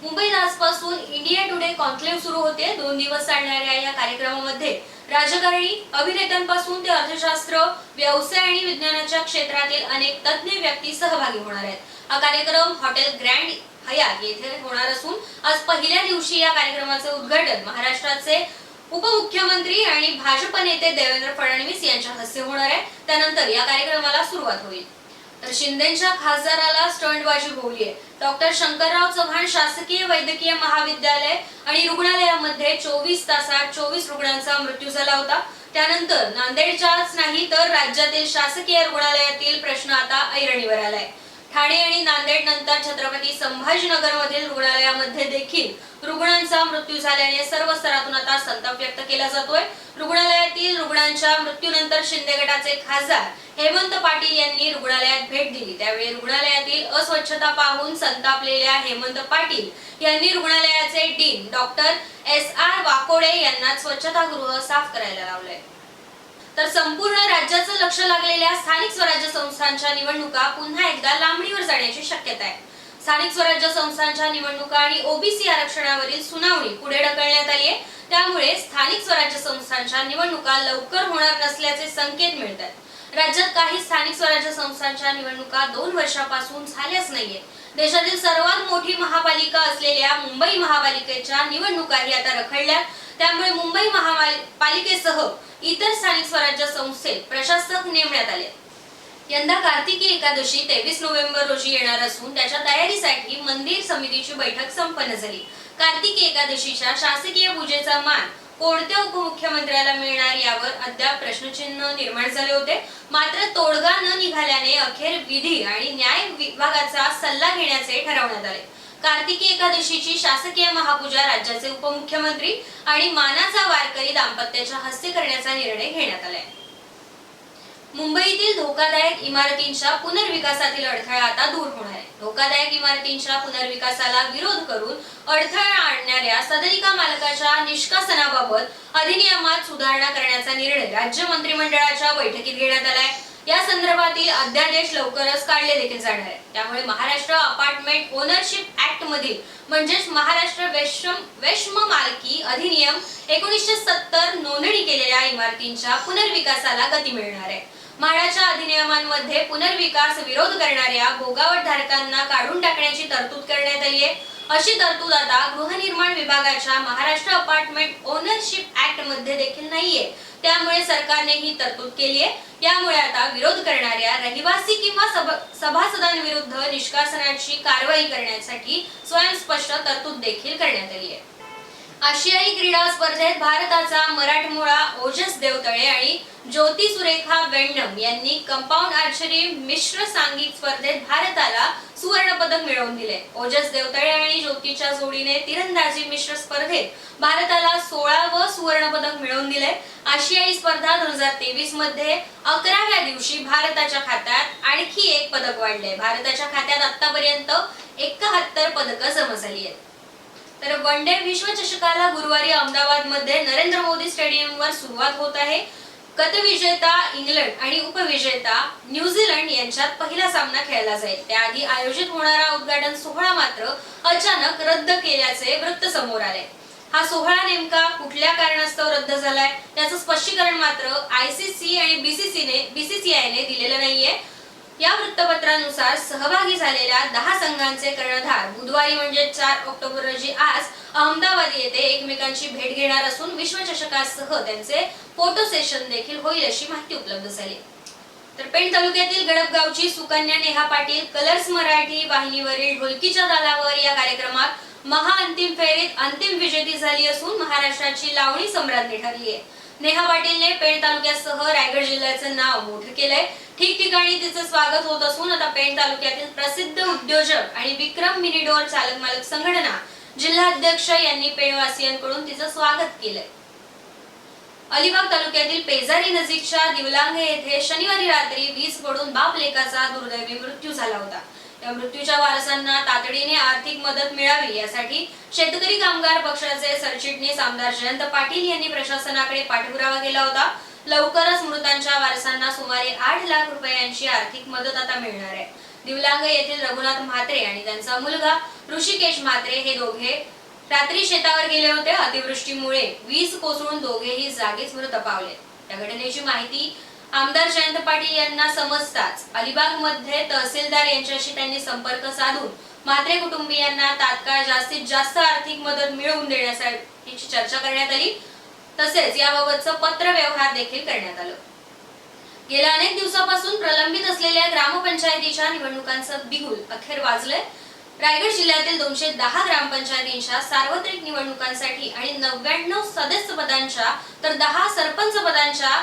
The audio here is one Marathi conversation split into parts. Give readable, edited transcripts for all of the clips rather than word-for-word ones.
मुंबईत आजपासून इंडिया टुडे कॉन्क्लेव्ह सुरू होते। 2 दिवस चालणाऱ्या या कार्यक्रमामध्ये राजकारणी, अभिनेत्यांपासून ते अर्थशास्त्र, व्यवसाय आणि विज्ञानाच्या क्षेत्रातील अनेक तज्ञ व्यक्ती सहभागी होणार आहेत। हा कार्यक्रम हॉटेल ग्रँड हयात येथे होणार असून आज पहिल्या दिवशी या कार्यक्रमाचे उद्घाटन महाराष्ट्राचे उपमुख्यमंत्री आणि भाजप नेते देवेंद्र फडणवीस यांच्या हस्ते होणार आहे। त्यानंतर या कार्यक्रमाला सुरुवात होईल। तर शिंदेच्या खासदाराला स्टंटबाजी भोवली आहे। डॉक्टर शंकरराव चव्हाण शासकीय वैद्यकीय महाविद्यालय आणि रुग्णालयामध्ये 24 तासात 24 रुग्णांचा मृत्यू झाला होता। त्यानंतर नांदेडच्याच नाही तर राज्यातील शासकीय रुग्णालयातील प्रश्न आता ऐरणीवर आलाय। ठाणे आणि नांदेड नंतर छत्रपती संभाजीनगर मधील रुग्णालयामध्ये देखील रुग्णांचा मृत्यू झाल्याने सर्व स्तरातून आता संताप व्यक्त केला जातोय। रुग्णालयातील रुग्णांच्या मृत्यूनंतर शिंदे गटाचे खासदार हेमंत पाटील यांनी रुग्णालयात भेट दिली। त्यावेळी रुग्णालयातील अस्वच्छता पाहून संतापलेल्या हेमंत पाटील यांनी रुग्णालयाचे डीन डॉक्टर SR वाकोडे यांना स्वच्छतागृह साफ करायला लावले। तर संपूर्ण राज्याचं लक्ष लागलेल्या स्थानिक स्वराज्य संस्थांच्या निवडणुका पुन्हा एकदा लांबणीवर जाण्याची शक्यता आहे। स्थानिक स्वराज्य संस्थांच्या निवडणुका आणि ओबीसी आरक्षणावरील सुनावणी पुढे ढकलण्यात आली आहे। त्यामुळे स्थानिक स्वराज्य संस्थांच्या निवडणुका लवकर होणार नसल्याचे संकेत मिळतात। राज्यात काही स्थानिक स्वराज्य संस्थांच्या निवडणुका 2 वर्षांपासून झाल्याच नाहीयेत। देशातील सर्वात मोठी महापालिका असलेल्या मुंबई महापालिकेच्या निवडणुकाही आता रखडल्या। त्यामुळे मुंबई महापालिकेसह इतर स्थानिक स्वराज्य संस्थेत प्रशासक नेमण्यात आले। यंदा कार्तिकी एकादशी 23 नोव्हेंबर रोजी येणार असून त्याच्या तयारीसाठी मंदिर समितीची बैठक संपन्न झाली। कार्तिकी एकादशीच्या शासकीय पूजेचा मान कोणत्या उपमुख्यमंत्र्याला मिळणार यावर अद्याप प्रश्नचिन्ह निर्माण झाले होते। मात्र तोडगा न निघाल्याने अखेर विधी आणि न्याय विभागाचा सल्ला घेण्याचे ठरवण्यात आले। कार्तिकी एकादशीची शासकीय महापूजा राज्याचे उपमुख्यमंत्री आणि मानाचा वारकरी दाम्पत्याच्या हस्ते करण्याचा निर्णय घेण्यात आलाय। मुंबईतील धोकादायक इमारतींच्या पुनर्विकासातील अडथळा आता दूर होणार आहे। धोकादायक इमारतींच्या पुनर्विकासाला विरोध करून अडथळा आणणाऱ्या सदनिका मालकाच्या निष्कासनाबाबत अधिनियमात सुधारणा करण्याचा निर्णय राज्य मंत्रिमंडळाच्या बैठकीत घेण्यात आलाय। या संदर्भातील अध्यादेश लवकरच काढले देखील जाणार आहे। त्यामुळे महाराष्ट्र अपार्टमेंट ओनरशिप ऍक्ट मधील म्हणजेच महाराष्ट्र वेश्म मालकी अधिनियम 1970 नोंदणी केलेल्या इमारतींच्या पुनर्विकासाला गती मिळणार आहे। म्हाडाच्या अधिनियमांमध्ये पुनर्विकास विरोध करणाऱ्या भोगावत धारकांना काढून टाकण्याची तरतूद करण्यात आली आहे। अशी तरतूद आता गृहनिर्माण विभागाच्या महाराष्ट्र अपार्टमेंट ओनरशिप ऍक्ट मध्ये देखील नाहीये। त्यामुळे सरकारने ही तरतूद केली आहे। यामुळे आता विरोध करणाऱ्या रहिवासी किंवा सभासदांविरुद्ध निष्कासनाची कारवाई करण्यासाठी स्वयंस्पष्ट तरतूद देखील करण्यात आली आहे। आशियाई क्रीडा स्पर्धेत भारताचा मराठमोळा ओजस देवतळे आणि ज्योती सुरेखा वेंडम यांनी कंपाऊंड आर्चरी मिश्र सांघिक स्पर्धेत भारताला सुवर्ण पदक मिळवून दिले। ओजस देवतळे आणि ज्योतीच्या जोडीने तिरंदाजी मिश्र स्पर्धेत भारताला 16वे सुवर्ण पदक मिळवून दिले। आशियाई स्पर्धा 2023 मध्ये 11व्या दिवशी भारताच्या खात्यात आणखी एक पदक वाढले। भारताच्या खात्यात आतापर्यंत 71 पदकं जमा झाली आहेत। तर वन डे विश्वचषकाला गुरुवारी अहमदाबाद मध्ये नरेंद्र मोदी स्टेडियमवर सुरुवात होत आहे। गतविजेता इंग्लंड आणि उपविजेता न्यूझीलंड यांच्यात पहिला सामना खेळला जाईल। त्याआधी आयोजित होणारा उद्घाटन सोहळा मात्र अचानक रद्द केल्याचे वृत्त समोर आले। हा सोहळा नेमका कुठल्या कारणास्तव रद्द झालाय त्याचं स्पष्टीकरण मात्र ICC आणि BCCI ने दिलेलं नाहीये। या वृत्तपत्रानुसार सहभागी झालेल्या 10 संघांचे कर्णधार बुधवारी म्हणजे 4 ऑक्टोबर रोजी आज अहमदाबाद येथे एकमेकांची भेट घेणार असून विश्वचषकासह त्यांचे फोटो सेशन देखील होईल अशी माहिती उपलब्ध झाली। तर पेण तालुक्यातील गडपगावची सुकन्या नेहा पाटील कलर्स मराठी वाहिनीवरील ढोलकीच्या तालावर या कार्यक्रमात महाअंतिम फेरीत अंतिम विजेती झाली असून महाराष्ट्राची लावणी सम्राज्ञी ठरली आहे। नेहा पाटीलने पेण तालुक्यासह रायगड जिल्ह्याचं नाव मोठं केलंय। ठिकठिकाणी तिचं स्वागत होत असून आता पेण तालुक्यातील प्रसिद्ध उद्योजक आणि विक्रम मिनीडोर चालक मालक संघटना जिल्हाध्यक्ष यांनी पेणवासियांकडून तिचं स्वागत केलंय। अलिबाग तालुक्यातील पेजारी नजीकच्या दिवलांगे येथे शनिवारी रात्री वीज पडून बाप लेकाचा दुर्दैवी मृत्यू झाला होता। या मृत्यूच्या वारसांना तातडीने आर्थिक मदत मिळावी यासाठी शेतकरी कामगार पक्षाचे सरचिटणीस आमदार जयंत पाटील यांनी प्रशासनाकडे पाठपुरावा केला होता। लवकरच मृतांच्या वारसांना सुमारे 8 लाख रुपयांची आर्थिक मदत आता मिळणार आहे। दिवलांग येथील रघुनाथ म्हात्रे आणि त्यांचा मुलगा ऋषिकेश म्हात्रे हे दोघे रात्री शेतावर गेले होते. अतिवृष्टीमुळे वीज कोसळून दोघेही जागीच मृत पावले. या घटनेची माहिती आमदार जयंत पाटील यांना समजताच अलिबाग मध्ये तहसीलदार यांच्याशी त्यांनी संपर्क साधून म्हात्रे कुटुंबियांना तात्काळ जास्तीत जास्त आर्थिक मदत मिळवून देण्यासाठी चर्चा करण्यात आली. तसेच याबाबतचं पत्र व्यवहार देखील करण्यात आलं. गेल्या अनेक दिवसापासून प्रलंबित असलेल्या ग्रामपंचायतीच्या निवडणुकांचं बिगुल अखेर वाजलंय. रायगड जिल्ह्यातील 210 ग्रामपंचायतींच्या सार्वत्रिक निवडणुकांसाठी आणि 99 सदस्य पदांच्या तर 10 सरपंच पदांच्या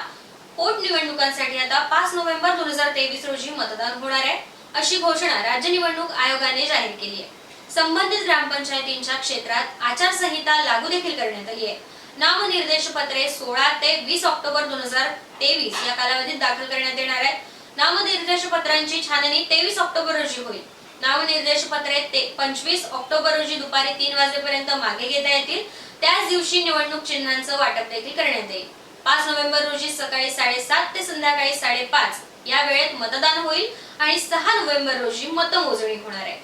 पोटनिवडणुकांसाठी आता 5 नोव्हेंबर 2023 रोजी मतदान होणार आहे, अशी घोषणा राज्य निवडणूक आयोगाने जाहीर केली आहे. संबंधित ग्रामपंचायतींच्या क्षेत्रात आचारसंहिता लागू देखील करण्यात आली आहे. नामनिर्देश पत्रे 16 ते 20 ऑक्टोबर 2023 या कालावधीत दाखल करण्यात येणार आहेत. नामनिर्देश पत्रांची छाननी 23 ऑक्टोबर रोजी होईल. नामनिर्देश पत्रे 25 ऑक्टोबर रोजी दुपारी 3 वाजेपर्यंत मागे घेता येतील. त्याच दिवशी निवडणूक चिन्हांचं वाटप देखील करण्यात येईल. 5 नोव्हेंबर रोजी सकाळी 7:30 ते संध्याकाळी 5:30 या वेळेत मतदान होईल आणि 6 नोव्हेंबर रोजी मतमोजणी होणार आहे.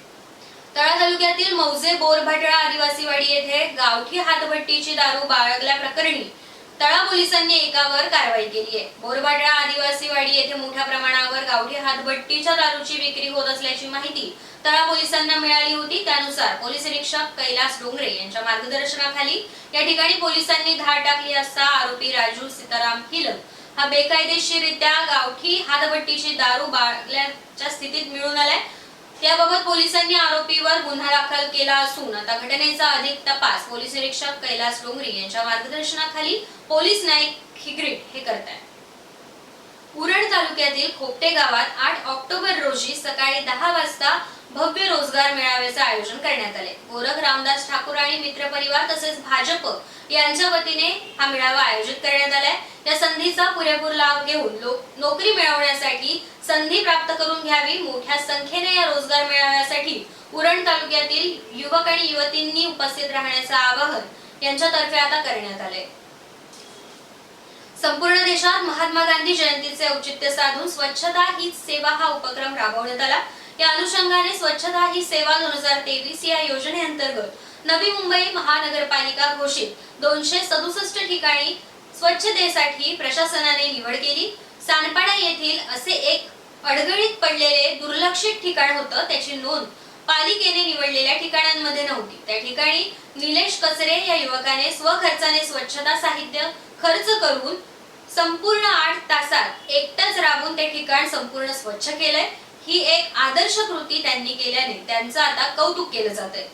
तळा तालुक्यातील मौजे बोरभाटळा आदिवासीवाडी येथे गावठी हातभट्टीची दारू बाळगल्याप्रकरणी तळा पोलिसांनी एकावर कारवाई केली आहे. बोरभाटळा आदिवासीवाडी येथे मोठ्या प्रमाणावर गावठी हातभट्टीच्या दारूची विक्री होत असल्याची माहिती तळा पोलिसांना मिळाली होती. त्यानुसार पोलीस निरीक्षक कैलास डोंगरे यांच्या मार्गदर्शनाखाली या ठिकाणी पोलिसांनी धाड टाकली असता आरोपी राजू सीताराम हिलम हा बेकायदेशीररित्या गावठी हातभट्टीची दारू बाळगल्याच्या स्थितीत मिळून आलाय. त्याबाबत पोलिसांनी आरोपीवर गुन्हा दाखल केला असून आता घटनेचा अधिक तपास पोलीस निरीक्षक कैलास डोंगरे यांच्या मार्गदर्शनाखाली पोलीस नाईक खिगरीट हे करत आहेत. उरण तालुक्यातील खोपटे गावात 8 ऑक्टोबर रोजी सकाळी 10 वाजता भव्य रोजगार मेळाव्याचे आयोजन करण्यात आले. गोरख रामदास ठाकूर आणि मित्र परिवार तसेच भाजप यांच्या वतीने हा मेळावा आयोजित करण्यात आलाय. या संधीचा पुरेपूर लाभ घेऊन नोकरी मिळवण्यासाठी संधी प्राप्त करून घ्यावी. मोठ्या संख्येने या रोजगार मेळाव्यासाठी उरण तालुक्यातील युवक आणि युवतींनी उपस्थित राहण्याचं आवाहन यांच्यातर्फे आता करण्यात आले. संपूर्ण देशात महात्मा गांधी जयंतीचे औचित्य साधून स्वच्छता हीच सेवा हा उपक्रम राबवण्यात आला. या अनुषंगाने स्वच्छता ही सेवा 2023 या योजनेअंतर्गत नवी मुंबई महानगरपालिका घोषित 267 ठिकाणी स्वच्छतेसाठी प्रशासनाने निवड केली. सानपाडा येथील असे एक अडगळीत पडलेले दुर्लक्षित ठिकाण होतं. त्याची नोंद पालिकेने निवडलेल्या ठिकाणांमध्ये नव्हती. त्या ठिकाणी निलेश कचरे या युवकाने स्वखर्चाने स्वच्छता साहित्य खर्च करून संपूर्ण 8 तासात एकटाच राबून ते ठिकाण संपूर्ण स्वच्छ केलंय. ही एक आदर्श कृती त्यांनी केल्याने त्यांचं आता कौतुक केलं जातंय.